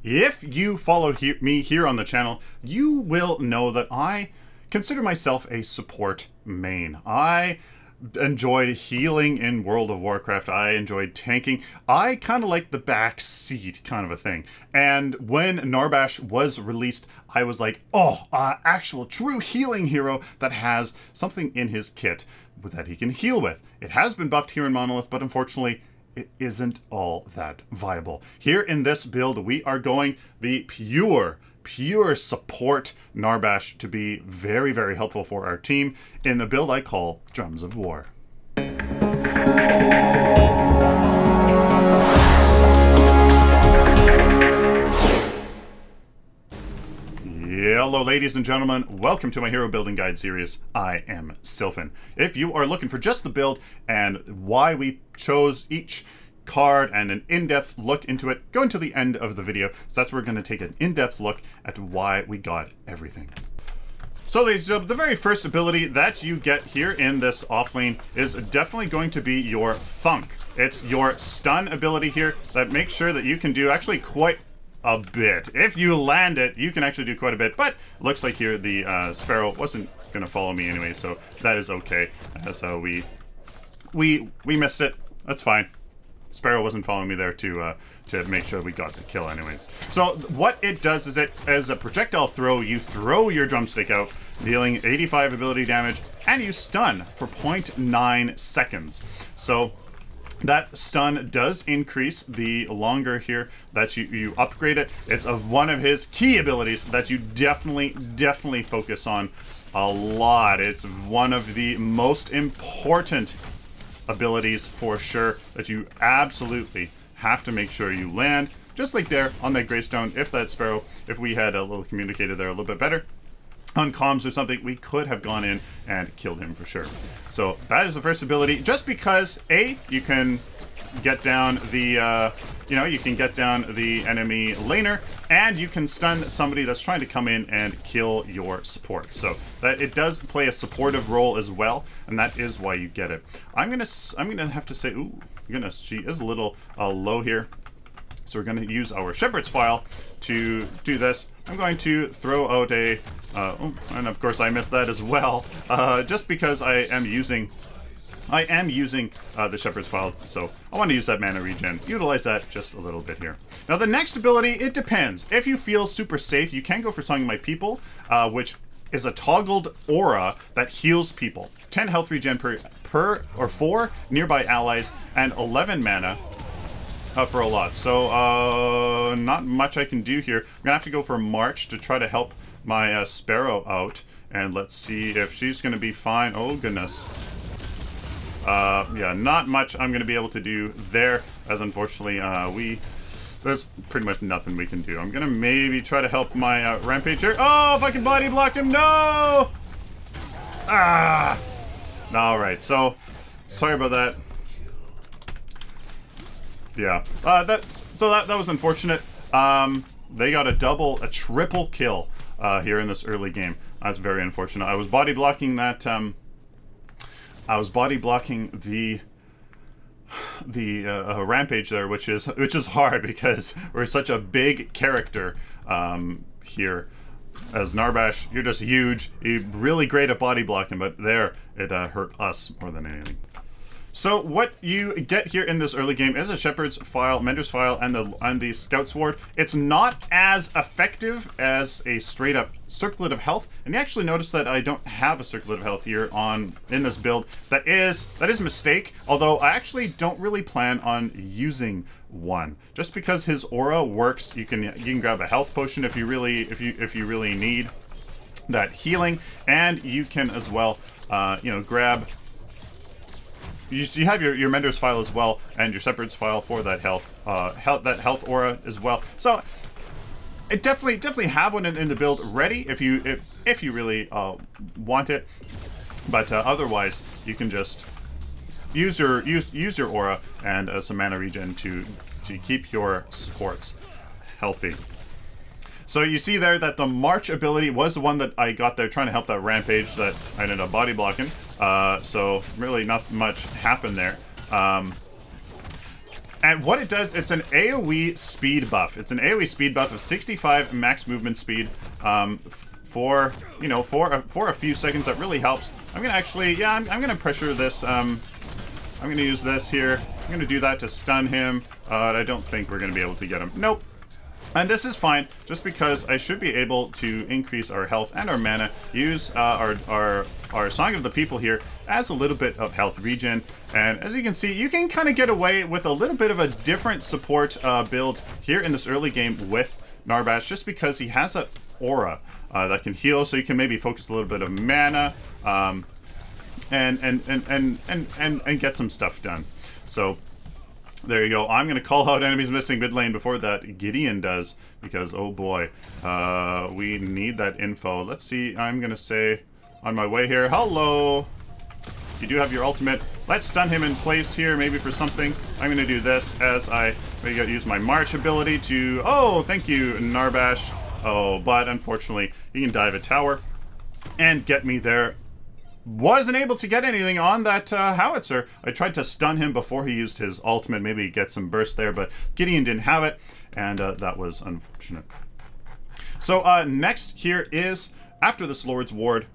If you follow me here on the channel, you will know that I consider myself a support main. I enjoyed healing in World of Warcraft. I enjoyed tanking. I kind of like the back seat kind of a thing. And when Narbash was released, I was like, oh, actual true healing hero that has something in his kit that he can heal with. It has been buffed here in Monolith, but unfortunately, it isn't all that viable. Here in this build, we are going the pure support Narbash to be very, very helpful for our team in the build I call Drums of War. Hello ladies and gentlemen, welcome to my hero building guide series. I am Sylphin. If you are looking for just the build and why we chose each card and an in-depth look into it, go into the end of the video. So that's where we're going to take an in-depth look at why we got everything. So ladies and gentlemen, the very first ability that you get here in this offlane is definitely going to be your Thunk. It's your stun ability here that makes sure that you can do actually quite a bit. If you land it, you can actually do quite a bit, but it looks like here the Sparrow wasn't going to follow me anyway, so that is okay. So we missed it. That's fine. Sparrow wasn't following me there to make sure we got the kill anyways. So what it does is it, as a projectile throw, you throw your drumstick out, dealing 85 ability damage, and you stun for 0.9 seconds. So that stun does increase the longer here that you upgrade it. It's one of his key abilities that you definitely focus on a lot. It's one of the most important abilities for sure that you absolutely have to make sure you land. Just like there on that Greystone, if that Sparrow, if we had a little communicator there a little bit better on comms or something, we could have gone in and killed him for sure. So that is the first ability, just because you can get down the you can get down the enemy laner, and you can stun somebody that's trying to come in and kill your support. So that it does play a supportive role as well, and that is why you get it. I'm gonna have to say, ooh goodness, she is a little low here. So we're going to use our Shepherd's File to do this. I'm going to throw out a, oh, and of course I missed that as well, just because I am using the Shepherd's File, so I want to use that mana regen. Utilize that just a little bit here. Now the next ability, it depends. If you feel super safe, you can go for Song of My People, which is a toggled aura that heals people. 10 health regen per or 4 nearby allies, and 11 mana for a lot. So not much I can do here. I'm gonna have to go for March to try to help my Sparrow out, and let's see if she's gonna be fine. Oh goodness. Yeah, not much I'm gonna be able to do there, as unfortunately there's pretty much nothing we can do. I'm gonna maybe try to help my Rampage here. Oh, if I can body block him, no! Ah! Alright, so sorry about that. Yeah, that was unfortunate. They got a triple kill here in this early game. That's very unfortunate. I was body blocking that. I was body blocking the Rampage there, which is hard because we're such a big character here. As Narbash, you're just huge. You're really great at body blocking, but there it hurt us more than anything. So what you get here in this early game is a Shepherd's File, Mentor's File, and the Scout Sword. It's not as effective as a straight up Circlet of Health, and you actually notice that I don't have a Circlet of Health here in this build. That is a mistake, although I actually don't really plan on using one. Just because his aura works, you can grab a health potion if you really need that healing, and you can as well grab. You have your Mentor's File as well, and your Shepherd's File for that health aura as well. So it definitely have one in the build ready if you really want it. But otherwise, you can just use your aura and some mana regen to keep your supports healthy. So you see there that the March ability was the one that I got there trying to help that Rampage that I ended up body blocking. So really not much happened there. And what it does, it's an AoE speed buff. It's an AoE speed buff of 65 max movement speed for, you know, for a few seconds. That really helps. I'm gonna actually, yeah, I'm gonna pressure this. I'm gonna use this here. I'm gonna do that to stun him. I don't think we're gonna be able to get him. Nope. And this is fine, just because I should be able to increase our health and our mana, use our Song of the People here as a little bit of health regen. And as you can see, you can kind of get away with a little bit of a different support build here in this early game with Narbash, just because he has that aura that can heal, so you can maybe focus a little bit of mana and get some stuff done. So there you go. I'm going to call out enemies missing mid lane before that Gideon does, because, oh boy, we need that info. Let's see. I'm going to say on my way here, hello. You do have your ultimate. Let's stun him in place here, maybe for something. I'm going to do this as I maybe use my March ability to... Oh, thank you, Narbash. Oh, but unfortunately, he can dive a tower and get me there. Wasn't able to get anything on that howitzer. I tried to stun him before he used his ultimate, maybe get some burst there, but Gideon didn't have it, and that was unfortunate. So next here is, after this Lord's Ward,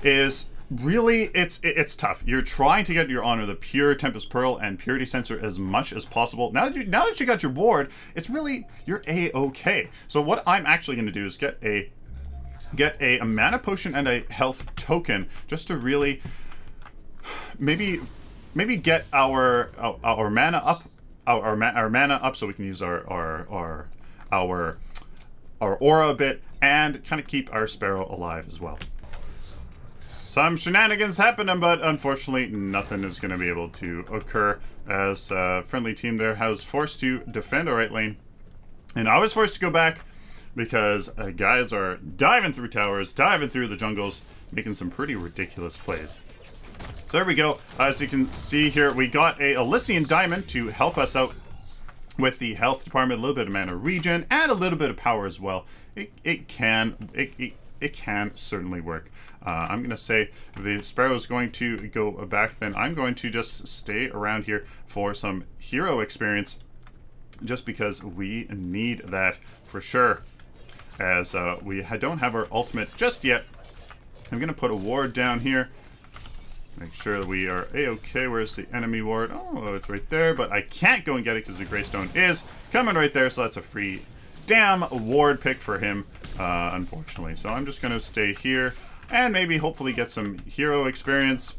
is really, it's tough. You're trying to get your honor, the pure Tempest Pearl and Purity Sensor as much as possible. Now that you got your ward, it's really, you're A-okay. So what I'm actually going to do is get a mana potion and a health token, just to really maybe get our mana up, our mana up, so we can use our aura a bit, and kind of keep our Sparrow alive as well. Some shenanigans happening, but unfortunately nothing is going to be able to occur, as friendly team there was forced to defend our right lane, and I was forced to go back, because guys are diving through towers, diving through the jungles, making some pretty ridiculous plays. So there we go. As you can see here, we got a Elysian Diamond to help us out with the health department, a little bit of mana regen, and a little bit of power as well. It can certainly work. I'm going to say if the Sparrow is going to go back, then I'm going to just stay around here for some hero experience, just because we need that for sure, as we don't have our ultimate just yet. I'm going to put a ward down here. Make sure that we are A-okay. Where's the enemy ward? Oh, it's right there, but I can't go and get it because the Greystone is coming right there, so that's a free damn ward pick for him, unfortunately. So I'm just going to stay here and maybe hopefully get some hero experience,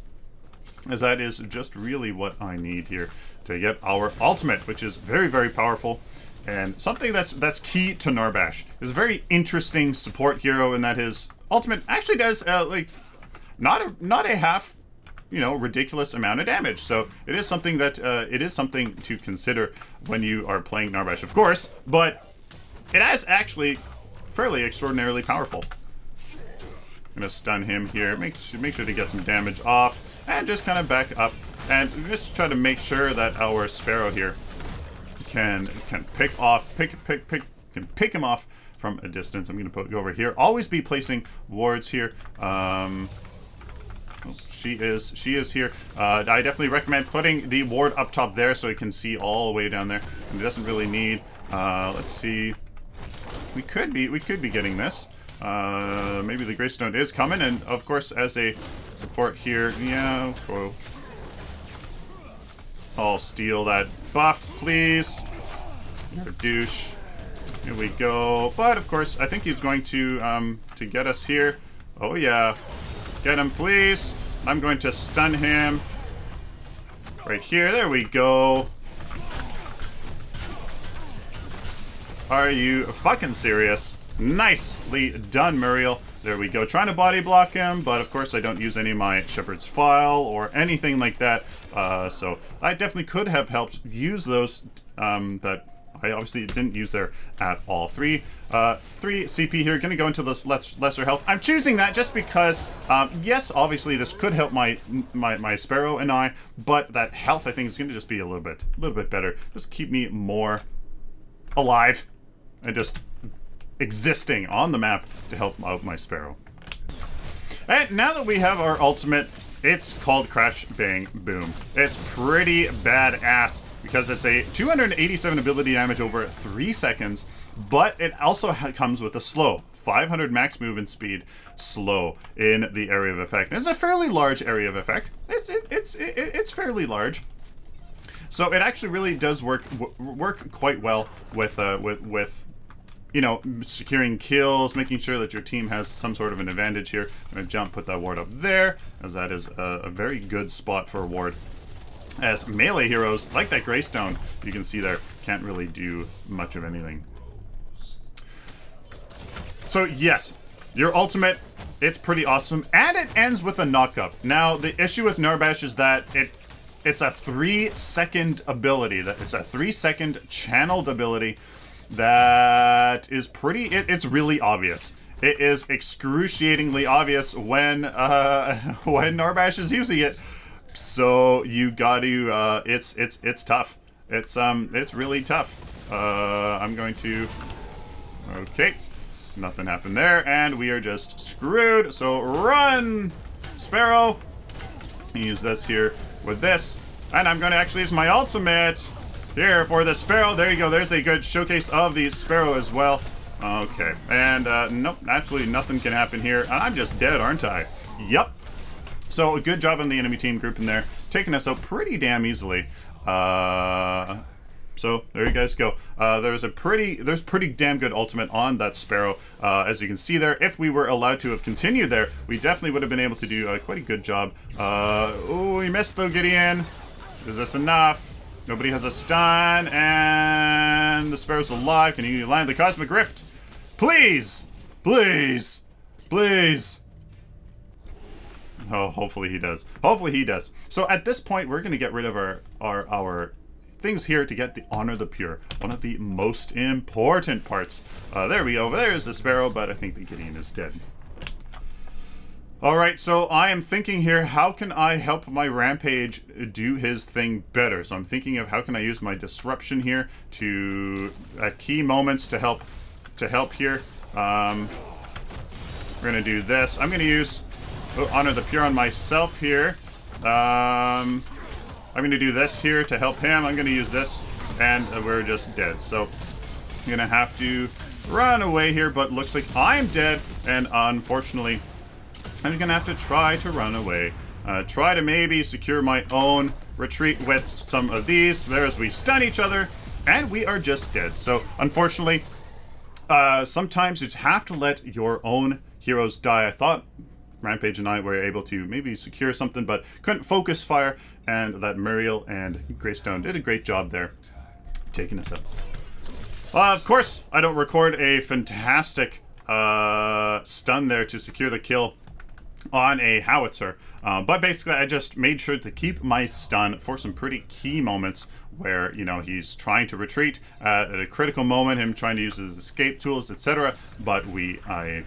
as that is just really what I need here to get our ultimate, which is very, very powerful. And something that's key to Narbash is a very interesting support hero, in that his ultimate actually does like not a half, you know, ridiculous amount of damage. So it is something that to consider when you are playing Narbash, of course, but it is actually fairly extraordinarily powerful. I'm gonna stun him here, make sure to get some damage off, and just kind of back up and just try to make sure that our Sparrow here can pick him off from a distance. I'm gonna go over here. Always be placing wards here. She is here. I definitely recommend putting the ward up top there, so you can see all the way down there. And it doesn't really need. Let's see. We could be getting this. Maybe the Greystone is coming, and of course, as a support here, yeah. Cool. I'll steal that buff, please. You're a douche. Here we go. But of course, I think he's going to get us here. Oh yeah. Get him, please. I'm going to stun him. Right here. There we go. Are you fucking serious? Nicely done, Muriel. There we go. Trying to body block him, but of course I don't use any of my Shepherd's File or anything like that. So I definitely could have helped use those that I obviously didn't use there at all. 3 CP here. Going to go into this lesser health. I'm choosing that just because, yes, obviously this could help my Sparrow and I, but that health I think is going to just be a little bit better. Just keep me more alive and just existing on the map to help out my Sparrow. And now that we have our ultimate, it's called Crash Bang Boom. It's pretty badass. because it's a 287 ability damage over 3 seconds, but it also comes with a slow 500 max movement speed slow in the area of effect. And it's a fairly large area of effect. It's fairly large. So it actually really does work quite well with you know, securing kills, making sure that your team has some sort of an advantage here. I'm gonna jump, put that ward up there, as that is a very good spot for a ward. As melee heroes, like that Greystone, you can see there, can't really do much of anything. So yes, your ultimate, it's pretty awesome, and it ends with a knockup. Now, the issue with Narbash is that it's a 3-second ability. It's a 3-second channeled ability that is pretty, it's really obvious. It is excruciatingly obvious when Narbash is using it. So you got to, it's tough. It's really tough. I'm going to, okay, nothing happened there, and we are just screwed. So run, Sparrow. Use this here with this, and I'm going to actually use my ultimate here for the Sparrow. There you go. There's a good showcase of the Sparrow as well. Okay, and nope, absolutely nothing can happen here. I'm just dead, aren't I? Yep. So a good job on the enemy team group in there, taking us out pretty damn easily. So there you guys go. There's pretty damn good ultimate on that Sparrow. As you can see there, if we were allowed to have continued there, we definitely would have been able to do quite a good job. Oh, he missed though, Gideon. Is this enough? Nobody has a stun, and the Sparrow's alive. Can you land the Cosmic Rift? Please! Please! Please! Oh, hopefully he does. Hopefully he does. So at this point, we're going to get rid of our things here to get the Honor the Pure. One of the most important parts. There we go. There's the Sparrow, but I think the Gideon is dead. Alright, so I am thinking here, how can I help my Rampage do his thing better? So I'm thinking of how can I use my Disruption here to, at key moments, to help here. We're going to do this. I'm going to use Honor the Pure on myself here. I'm going to do this here to help him. I'm going to use this, and we're just dead. So I'm going to have to run away here, but looks like I'm dead, and unfortunately I'm going to have to try to run away. Try to maybe secure my own retreat with some of these. There's, we stun each other, and we are just dead. So, unfortunately, sometimes you just have to let your own heroes die. I thought Rampage and I were able to maybe secure something, but couldn't focus fire, and that Muriel and Greystone did a great job there, taking us out. Of course, I don't record a fantastic stun there to secure the kill on a howitzer, but basically I just made sure to keep my stun for some pretty key moments where, you know, he's trying to retreat at a critical moment, him trying to use his escape tools, etc. But I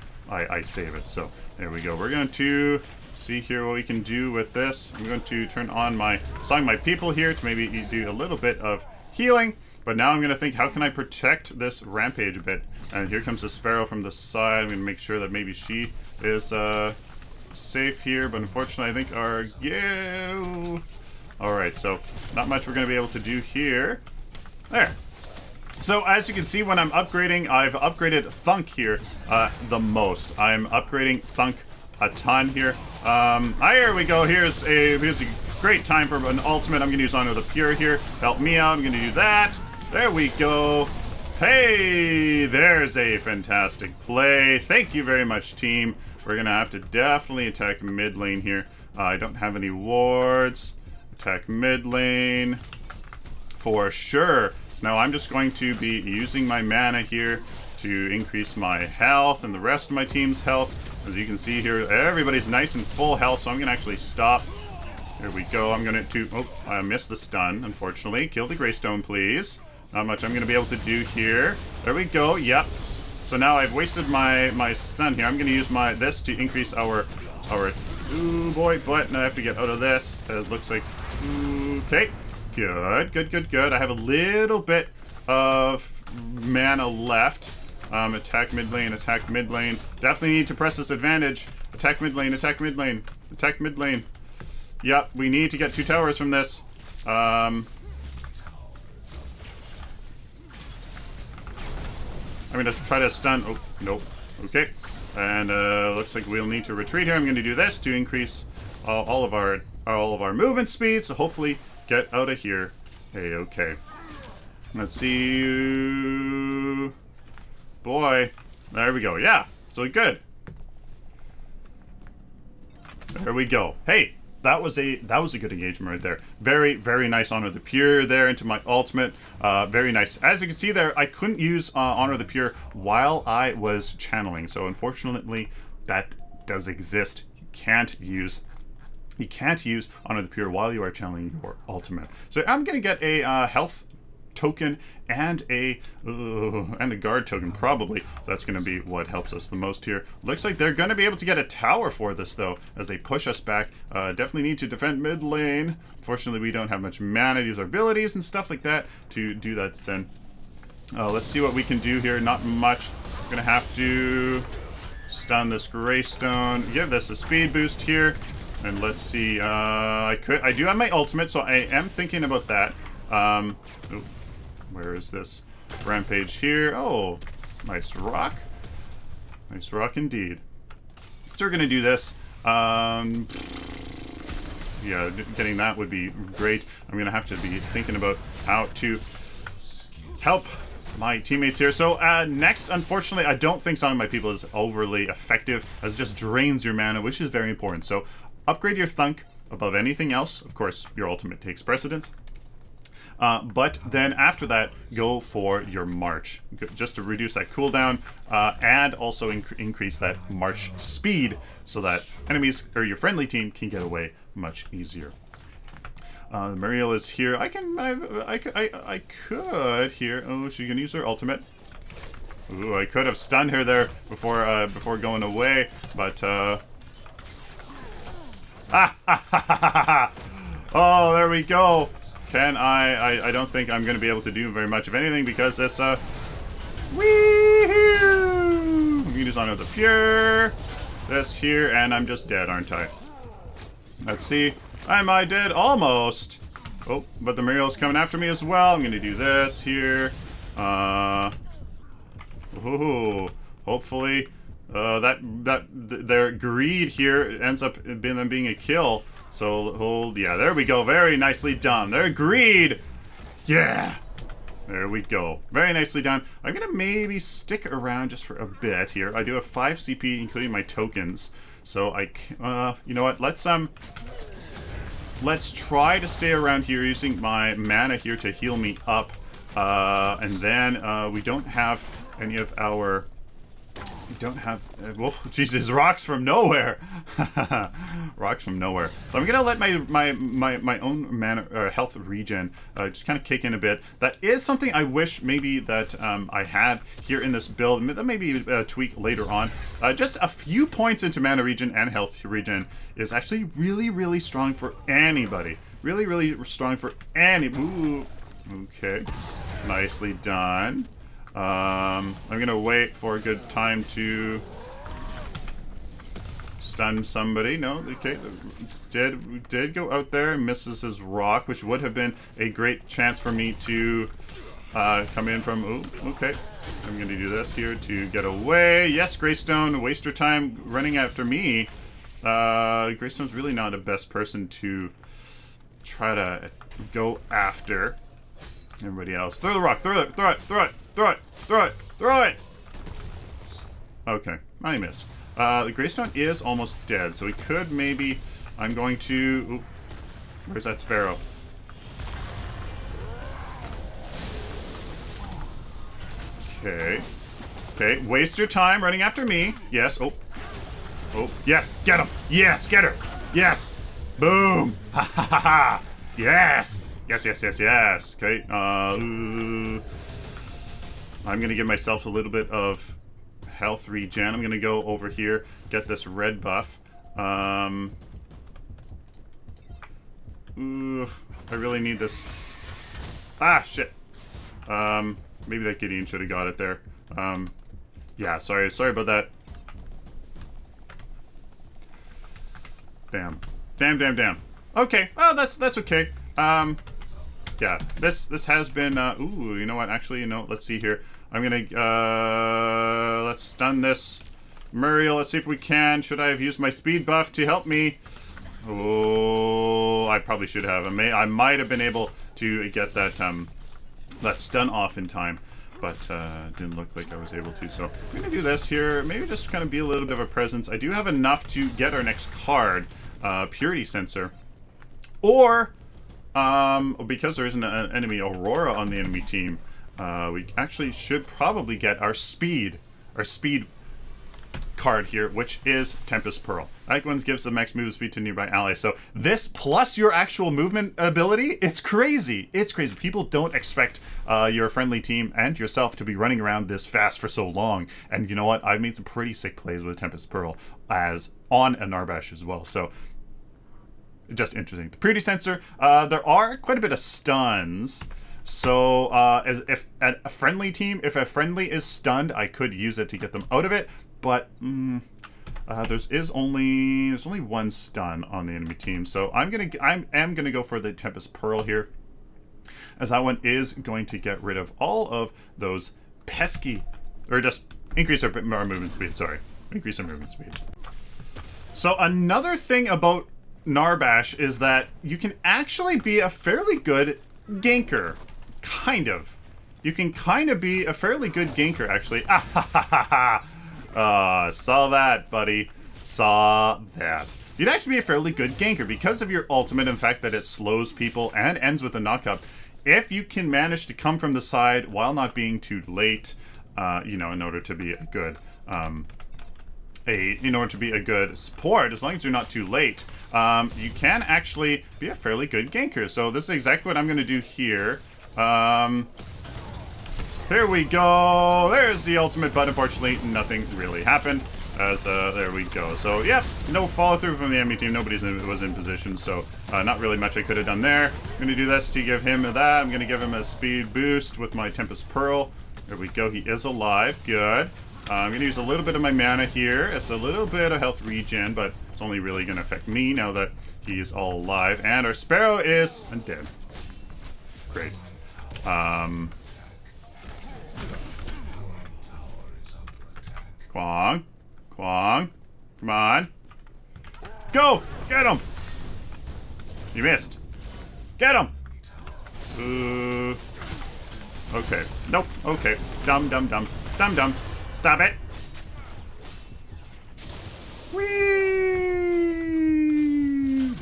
save it. So there we go. We're going to see here what we can do with this. I'm going to turn on my Song My People here to maybe do a little bit of healing. But now I'm going to think, how can I protect this Rampage a bit? And here comes the Sparrow from the side. I'm going to make sure that maybe she is safe here, but unfortunately I think our... Yeah. Alright, so not much we're going to be able to do here. There. So as you can see, when I'm upgrading, I've upgraded Thunk here the most. I'm upgrading Thunk a ton here. Here we go. Here's a great time for an ultimate. I'm going to use Honor the Pure here. Help me out. I'm going to do that. There we go. Hey, there's a fantastic play. Thank you very much, team. We're going to have to definitely attack mid lane here. I don't have any wards. Attack mid lane for sure. So now I'm just going to be using my mana here to increase my health and the rest of my team's health. As you can see here, everybody's nice and full health, so I'm going to actually stop. There we go. I'm going to... Oh, I missed the stun, unfortunately. Kill the Greystone, please. Not much I'm going to be able to do here. There we go. Yep. So now I've wasted my stun here. I'm going to use this to increase our... Ooh, boy, but I have to get out of this. It looks like... Okay. Good. I have a little bit of mana left. Attack mid lane, attack mid lane. Definitely need to press this advantage. Attack mid lane, attack mid lane, attack mid lane. Yep, we need to get 2 towers from this. I'm gonna try to stun. Oh, nope. Okay. And looks like we'll need to retreat here. I'm gonna do this to increase all of our movement speed. So hopefully get out of here. Hey, okay. Let's see. Boy. There we go. Yeah. So good. There we go. Hey, that was a good engagement right there. Very, very nice Honor the Pure there into my ultimate. Very nice. As you can see there, I couldn't use Honor the Pure while I was channeling. So unfortunately, that does exist. You can't use Honor the Pure while you are channeling your ultimate. So I'm gonna get a health token and a guard token probably. So that's going to be what helps us the most here. Looks like they're going to be able to get a tower for this though as they push us back. Definitely need to defend mid lane. Fortunately, we don't have much mana to use our abilities and stuff like that to do that then. Let's see what we can do here. Not much. We're going to have to stun this Greystone. Give this a speed boost here. And let's see. I do have my ultimate, so I am thinking about that. Ooh. Where is this rampage here? Oh, nice rock. Nice rock indeed. So we're gonna do this. Yeah, getting that would be great. I'm gonna have to be thinking about how to help my teammates here. So next, unfortunately, I don't think Song of My People is overly effective, as it just drains your mana, which is very important. So upgrade your Thunk above anything else. Of course, your ultimate takes precedence. But then after that, go for your March, just to reduce that cooldown and also increase that March speed so that enemies or your friendly team can get away much easier. Muriel is here. I could here. Oh, she's gonna use her ultimate. Ooh, I could have stunned her there before going away, but oh, there we go. Can I don't think I'm going to be able to do very much of anything because this, wee-hoo! I'm going to use Honor the Pure, this here, and I'm just dead, aren't I? Let's see. Am I dead? Almost. Oh, but the Muriel's coming after me as well. I'm going to do this here. Ooh, hopefully, their greed here ends up being a kill. So hold, yeah, there we go. Very nicely done. They're agreed. Yeah. There we go. Very nicely done. I'm gonna maybe stick around just for a bit here. I do have 5 CP, including my tokens. So you know what? Let's try to stay around here using my mana here to heal me up. And then we don't have any of our. We don't have. Whoa, Jesus! Rocks from nowhere. Rocks from nowhere. So I'm gonna let my own mana health regen just kind of kick in a bit. That is something I wish maybe that I had here in this build. Maybe tweak later on. Just a few points into mana regen and health regen is actually really strong for anybody. Really strong for any. Ooh. Okay. Nicely done. I'm gonna wait for a good time to stun somebody. No, okay, did go out there and misses his rock, which would have been a great chance for me to come in from. Ooh, okay, I'm gonna do this here to get away. Yes, Greystone, waste your time running after me. Greystone's really not the best person to try to go after. Everybody else. Throw the rock. Throw it. Throw it. Throw it. Throw it. Throw it. Throw it. Okay. I missed. The Greystone is almost dead, so we could maybe. I'm going to. Ooh, where's that sparrow? Okay. Okay. Waste your time running after me. Yes. Oh. Oh. Yes. Get him. Yes. Get her. Yes. Boom. Ha ha ha ha. Yes. Yes. Okay, I'm gonna give myself a little bit of health regen. I'm gonna go over here, get this red buff. Ooh, I really need this. Ah, shit. Maybe that Gideon should have got it there. Yeah, sorry about that. Damn. Okay, oh, that's okay. Yeah, this has been, ooh, you know what, actually, let's see here. I'm gonna, let's stun this Muriel. Let's see if we can. Should I have used my speed buff to help me? Oh, I probably should have. I might have been able to get that, that stun off in time, but didn't look like I was able to. So I'm gonna do this here. Maybe just kind of be a little bit of a presence. I do have enough to get our next card, Purity Sensor, or because there isn't an enemy Aurora on the enemy team, we actually should probably get our speed card here, which is Tempest Pearl. That one gives the max move speed to nearby allies. So this plus your actual movement ability, it's crazy. It's crazy. People don't expect your friendly team and yourself to be running around this fast for so long. And you know what? I've made some pretty sick plays with Tempest Pearl as on a Narbash as well. So just interesting. The Purity Sensor, there are quite a bit of stuns. So as if a friendly team, if a friendly is stunned, I could use it to get them out of it. But there's only one stun on the enemy team, so I am gonna go for the Tempest Pearl here, as that one is going to get rid of all of those pesky, or just increase our movement speed. Sorry, increase our movement speed. So another thing about Narbash is that you can actually be a fairly good ganker, kind of. You can kind of be a fairly good ganker, actually. Ah ha ha ha ha. Saw that, buddy. Saw that. You'd actually be a fairly good ganker because of your ultimate, in fact that it slows people and ends with a knockup. If you can manage to come from the side while not being too late, you know, in order to be a good, support, as long as you're not too late, you can actually be a fairly good ganker. So this is exactly what I'm going to do here. Here we go. There's the ultimate, but unfortunately, nothing really happened. As there we go. So yeah, no follow through from the enemy team. Nobody was in position, so not really much I could have done there. I'm gonna do this to give him that. I'm gonna give him a speed boost with my Tempest Pearl. There we go. He is alive. Good. I'm gonna use a little bit of my mana here. It's a little bit of health regen, but it's only really gonna affect me now that he's all alive. And our Sparrow is undead. Great. Kwong. Kwong. Come on. Go! Get him! You missed. Get him! Okay. Nope. Okay. Dumb, dumb, dumb. Dumb, dumb. Stop it. Whee!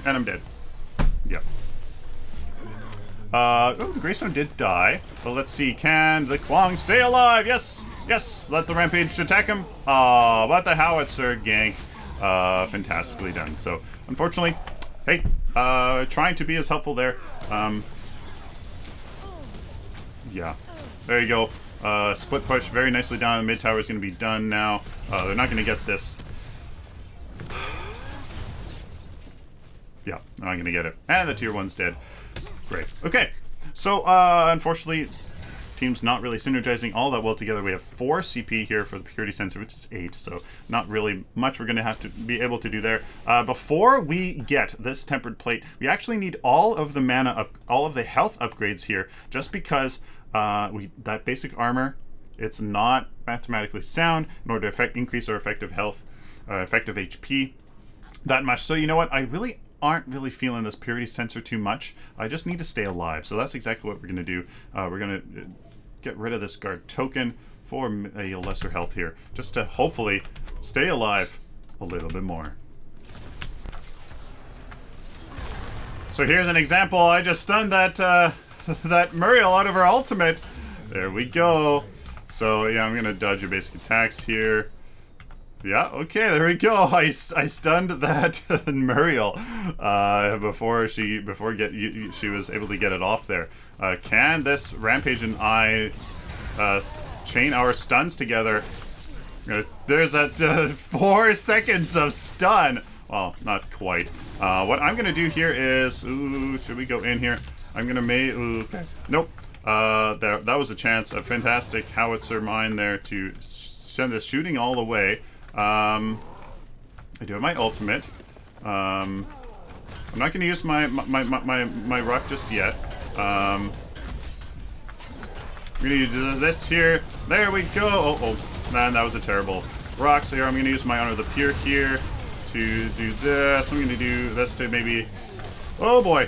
And I'm dead. Yep. Oh, the Greystone did die. But let's see, can the Kwong stay alive? Yes! Yes! Let the Rampage attack him. Oh, but the Howitzer gank. Fantastically done. So, unfortunately, hey, trying to be as helpful there. Yeah. There you go. Split push very nicely down. The mid tower is going to be done now. They're not going to get this. Yeah, they're not going to get it. And the tier 1's dead. Great. Okay. So, unfortunately, team's not really synergizing all that well together. We have 4 CP here for the Purity Sensor, which is 8, so not really much we're going to have to be able to do there. Before we get this Tempered Plate, we actually need all of the mana up, all of the health upgrades here, just because that basic armor, it's not mathematically sound in order to increase our effective health, effective HP that much. So you know what? I really aren't really feeling this Purity Sensor too much. I just need to stay alive. So that's exactly what we're going to do. We're going to get rid of this guard token for a lesser health here, just to hopefully stay alive a little bit more. So here's an example. I just stunned that that Muriel out of her ultimate. There we go. So yeah, I'm going to dodge your basic attacks here. Yeah, okay, there we go. I stunned that Muriel before she was able to get it off there. Can this Rampage and I chain our stuns together? There's a 4 seconds of stun. Well, not quite. What I'm gonna do here is, ooh, should we go in here? I'm gonna okay. Nope. That was a chance. A fantastic howitzer mine there to send the shooting all the way. I do have my ultimate. I'm not going to use my rock just yet. I'm gonna use this here. There we go. Oh, man, that was a terrible rock. So here, I'm gonna use my Honor the Pure here to do this. I'm gonna do this to maybe... Oh boy.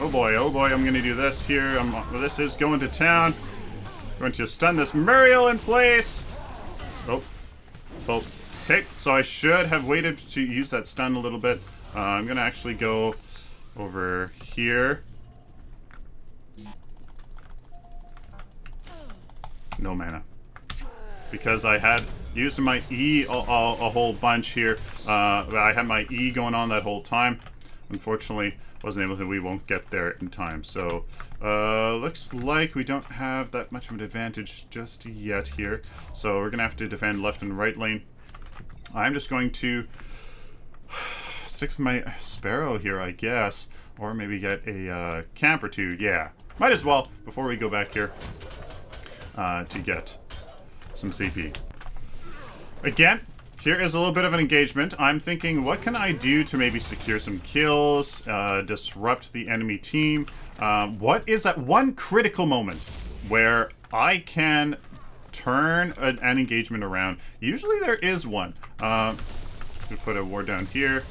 Oh boy, oh boy. I'm gonna do this here. This is going to town. Going to stun this Muriel in place. Oh. Oh. Okay, so I should have waited to use that stun a little bit. I'm gonna actually go over here. No mana. Because I had used my E a whole bunch here. I had my E going on that whole time. Unfortunately, wasn't able to. We won't get there in time. So, looks like we don't have that much of an advantage just yet here. So we're gonna have to defend left and right lane. I'm just going to stick with my Sparrow here, I guess. Or maybe get a camp or two. Yeah, might as well before we go back here to get some CP. Again, here is a little bit of an engagement. I'm thinking, what can I do to maybe secure some kills, disrupt the enemy team? What is that one critical moment where I can turn an engagement around? Usually there is one. We'll put a ward down here.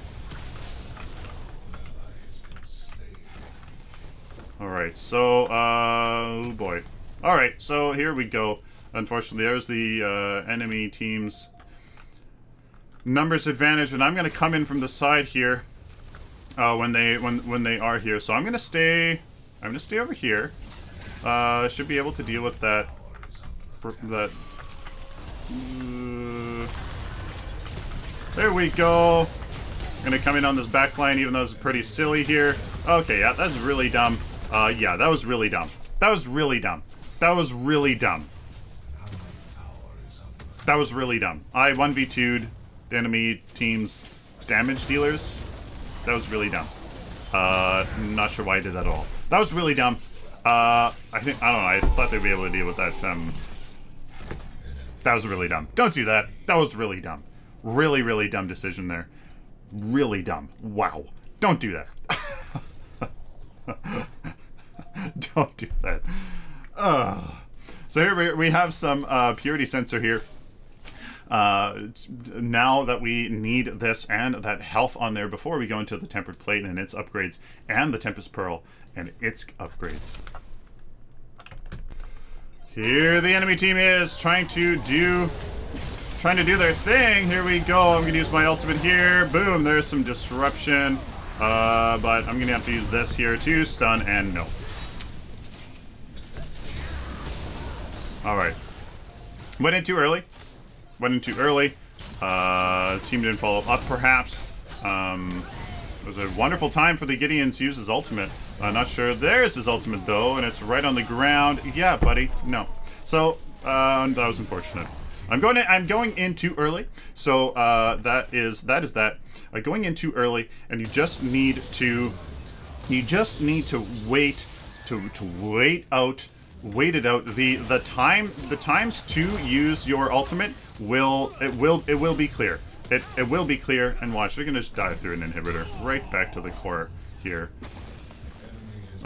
Alright, so, oh boy. Alright, so here we go. Unfortunately, there's the enemy team's numbers advantage, and I'm gonna come in from the side here when they are here. So I'm gonna stay over here. Should be able to deal with that. There we go. I'm gonna come in on this back line, even though it's pretty silly here. Okay, yeah, that's really dumb. Yeah, that was really dumb. That was really dumb. That was really dumb. That was really dumb. I 1v2'd the enemy team's damage dealers. That was really dumb. Not sure why I did that at all. That was really dumb. I don't know, I thought they'd be able to deal with that. That was really dumb. Don't do that. That was really dumb. Really, really dumb decision there. Really dumb. Wow. Don't do that. Don't do that. So here we have some purity sensor here. Now that we need this and that health on there before we go into the Tempered Plate and its upgrades, and the Tempest Pearl and its upgrades. Here the enemy team is trying to do their thing. Here we go. I'm gonna use my ultimate here. Boom, there's some disruption. But I'm gonna have to use this here to stun, and no. Alright. Went in too early. Team didn't follow up perhaps. It was a wonderful time for the Gideons to use his ultimate. Not sure there's his ultimate though, and it's right on the ground. Yeah, buddy. No. So, that was unfortunate. I'm going in too early. So, that is that. Going in too early, and you just need to wait it out. The times to use your ultimate will be clear. It will be clear, and watch, they're gonna just dive through an inhibitor right back to the core here.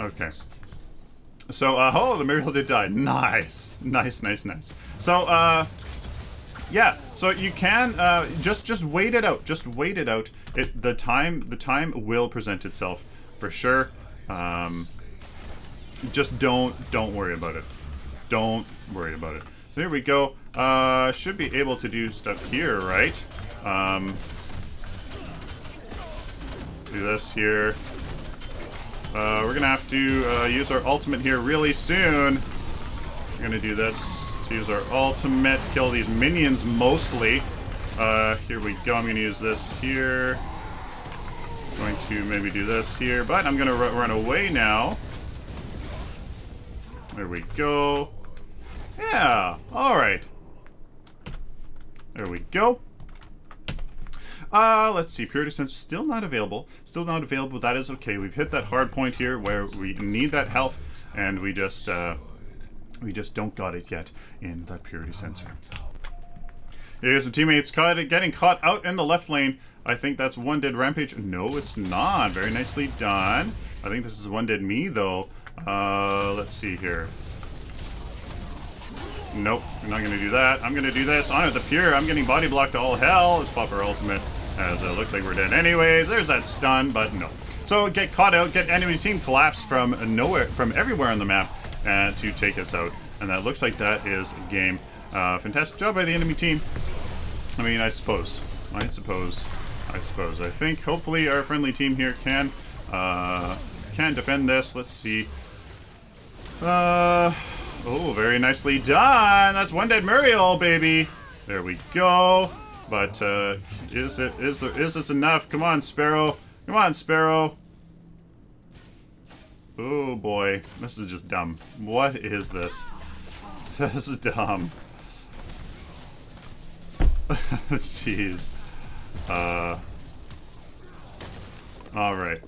Okay. So oh, the Muriel did die. Nice. So yeah, so you can just wait it out. Just wait it out. The time will present itself for sure. Just don't worry about it. Don't worry about it. So here we go. Should be able to do stuff here, right? Do this here. We're gonna have to use our ultimate here really soon. We're gonna do this to use our ultimate, kill these minions mostly. Here we go. I'm gonna use this here. Going to maybe do this here, but I'm gonna run away now. There we go. Yeah, alright. There we go. Let's see. Purity Sense still not available. Still not available. That is okay. We've hit that hard point here where we need that health, and we just don't got it yet in that Purity Sensor. Here's some teammates getting caught out in the left lane. I think that's One Dead Rampage. No, it's not. Very nicely done. I think this is One Dead Me, though. Let's see here. Nope, I'm not gonna do that. I'm gonna do this. Honor the Pure. I'm getting body blocked to all hell. Let's pop our ultimate, as it looks like we're dead anyways. There's that stun, but no. So get caught out, get enemy team collapsed from nowhere, from everywhere on the map, to take us out. And that looks like that is a game. Fantastic job by the enemy team. I mean, I suppose. I think hopefully our friendly team here can defend this. Let's see. Oh, very nicely done. That's one dead Muriel, baby. There we go. But is this enough? Come on, Sparrow. Come on, Sparrow. Oh boy, this is just dumb. What is this? This is dumb. Jeez. All right.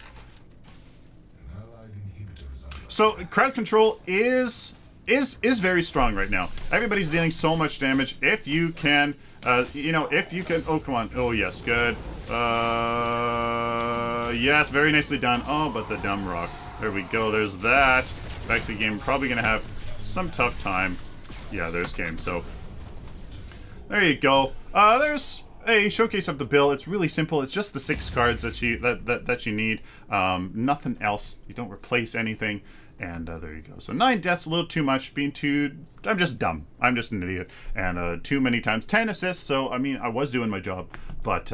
So crowd control is very strong right now. Everybody's dealing so much damage. If you can, you know, if you can. Oh, come on. Oh, yes, good. Yes, very nicely done. Oh, but the dumb rock. There we go. There's that. Back to the game. Probably gonna have some tough time. Yeah, there's game. So there you go. There's a showcase of the build. It's really simple. It's just the 6 cards that you need. Nothing else. You don't replace anything. And there you go. So 9 deaths, a little too much. I'm just dumb. I'm just an idiot. And too many times. 10 assists. So I mean, I was doing my job, but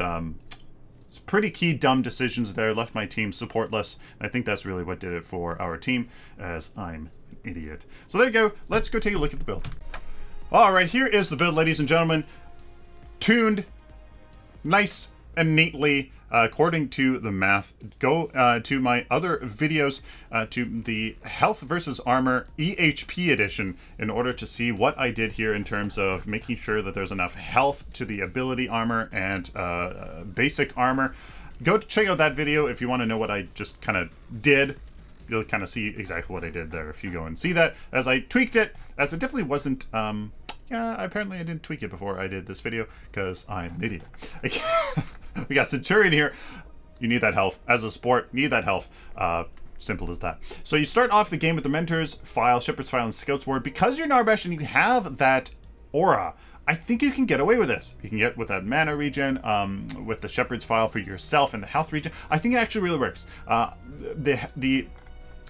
it's pretty key dumb decisions there. Left my team supportless. And I think that's really what did it for our team, as I'm an idiot. So there you go. Let's go take a look at the build. All right, here is the build, ladies and gentlemen. Tuned, nice and neatly, according to the math. Go to my other videos, to the Health versus Armor EHP edition, in order to see what I did here in terms of making sure that there's enough health to the ability armor and basic armor. Go check out that video if you want to know what I just kind of did. You'll kind of see exactly what I did there if you go and see that, as I tweaked it, as it definitely wasn't, yeah, apparently I didn't tweak it before I did this video, because I'm an idiot. We got Centurion here. You need that health. As a sport, need that health. Simple as that. So you start off the game with the Mentor's File, Shepherd's File, and Scout's Ward. Because you're Narbash and you have that aura, I think you can get away with this. You can get with that mana regen, with the Shepherd's File for yourself and the health regen. I think it actually really works. The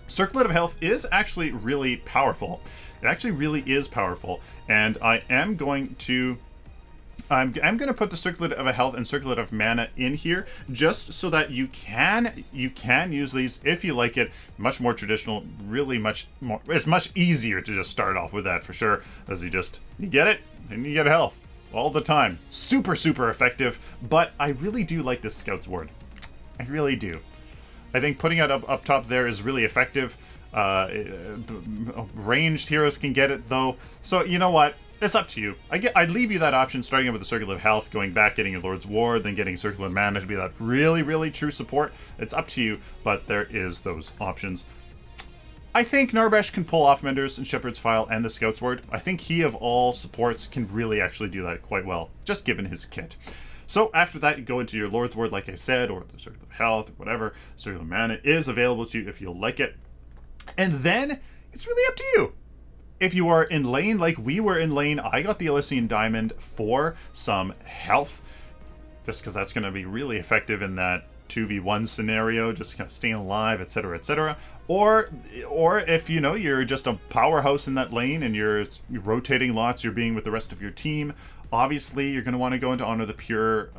Circlet of Health is actually really powerful. It actually really is powerful, and I am going to I'm going to put the Circlet of Health and Circlet of Mana in here, just so that you can use these if you like it. Much more traditional, really much more. It's much easier to just start off with that for sure, as you get it and you get health all the time. Super effective, but I really do like this Scout's Ward. I really do. I think putting it up top there is really effective. Ranged heroes can get it though, so you know what? It's up to you. I leave you that option, starting out with the Circle of Health, going back, getting a Lord's Ward, then getting Circle of Mana to be that really true support. It's up to you, but there is those options. I think Narbash can pull off Mentor's and Shepherd's File and the Scout's Ward. I think he, of all supports, can really actually do that quite well, just given his kit. So after that, you go into your Lord's Ward, like I said, or the Circle of Health, or whatever. Circle of Mana is available to you if you like it. And then, it's really up to you. If you are in lane, like we were in lane, I got the Elysian Diamond for some health, just because that's going to be really effective in that 2v1 scenario, just kind of staying alive, etc, etc. Or if, you know, you're just a powerhouse in that lane and you're rotating lots, you're being with the rest of your team, obviously you're going to want to go into Honor the Pure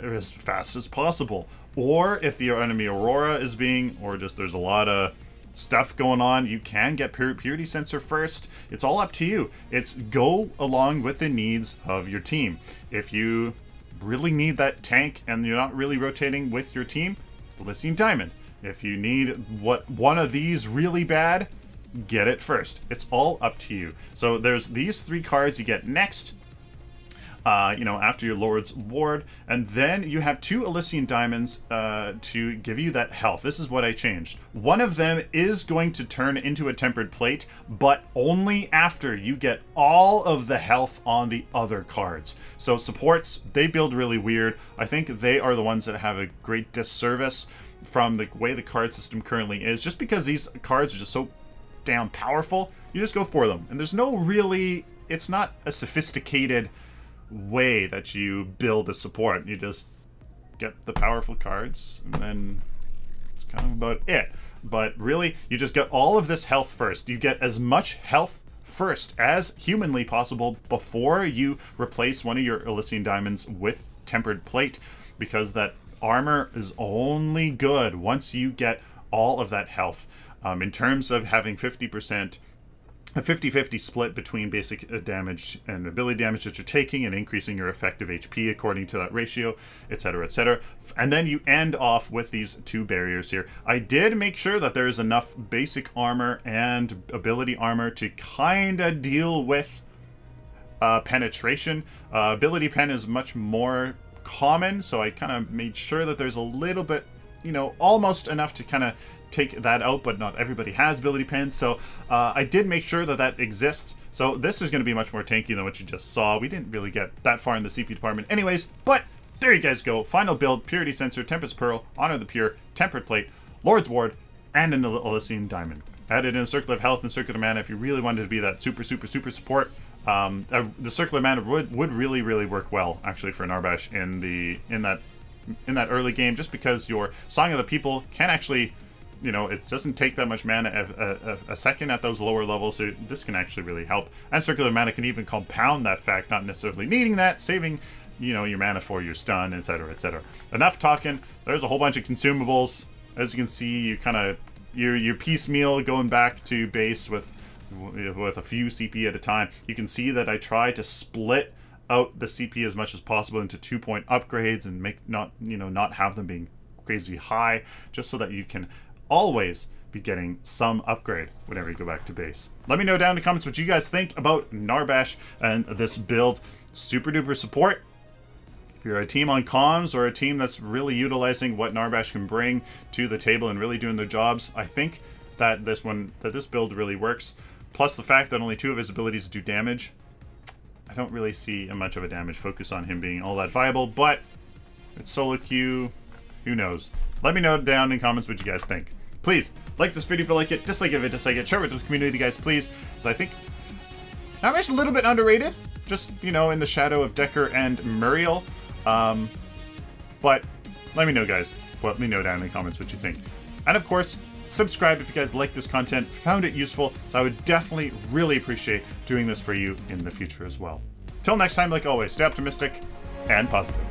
as fast as possible. Or if the enemy Aurora is being, or just there's a lot of stuff going on, you can get Purity Sensor first. It's all up to you. It's go along with the needs of your team. If you really need that tank and you're not really rotating with your team, Elysian Diamond. If you need one of these really bad, get it first. It's all up to you. So there's these 3 cards you get next, you know, after your Lord's Ward, and then you have 2 Elysian Diamonds to give you that health. This is what I changed. One of them is going to turn into a Tempered Plate, but only after you get all of the health on the other cards. So supports, they build really weird. I think they are the ones that have a great disservice from the way the card system currently is, just because these cards are just so damn powerful. You just go for them, and there's no really it's not a sophisticated way that you build a support. You just get the powerful cards, and then it's kind of about it. But really, you just get all of this health first. You get as much health first as humanly possible before you replace one of your Elysian diamonds with tempered plate, because that armor is only good once you get all of that health. In terms of having 50%, a 50-50 split between basic damage and ability damage that you're taking, and increasing your effective HP according to that ratio, etc., etc. And then you end off with these two barriers here. I did make sure that there's enough basic armor and ability armor to kind of deal with penetration. Ability pen is much more common, so I kind of made sure that there's a little bit, you know, almost enough to kind of take that out, but not everybody has ability pens, so I did make sure that that exists. So this is going to be much more tanky than what you just saw. We didn't really get that far in the CP department anyways, but there you guys go. Final build: Purity Sensor, Tempest Pearl, Honor the Pure, Tempered Plate, Lord's Ward, and an Elysian Diamond. Added in a Circle of Health and Circular Mana if you really wanted to be that super support. The Circular Mana would really work well, actually, for Narbash in that early game, just because your Song of the People can actually, you know, it doesn't take that much mana a second at those lower levels, so this can actually really help. And Circular Mana can even compound that fact, not necessarily needing that, saving, you know, your mana for your stun, etc., etc. Enough talking. There's a whole bunch of consumables. As you can see, you kind of, you're piecemeal going back to base with a few CP at a time. You can see that I try to split out the CP as much as possible into 2-point upgrades, and not have them being crazy high, just so that you can always be getting some upgrade whenever you go back to base. Let me know down in the comments what you guys think about Narbash and this build. Super duper support. If you're a team on comms, or a team that's really utilizing what Narbash can bring to the table and really doing their jobs, I think that this build really works. Plus the fact that only 2 of his abilities do damage. I don't really see much of a damage focus on him being all that viable, but it's solo queue. Who knows? Let me know down in comments what you guys think. Please, like this video if you like it, dislike it if you dislike it, share it with the community, guys, please, as I think Narbash a little bit underrated, just, you know, in the shadow of Decker and Muriel. But let me know, guys. Let me know down in the comments what you think. And of course, subscribe if you guys like this content, found it useful, so I would definitely really appreciate doing this for you in the future as well. Till next time, like always, stay optimistic and positive.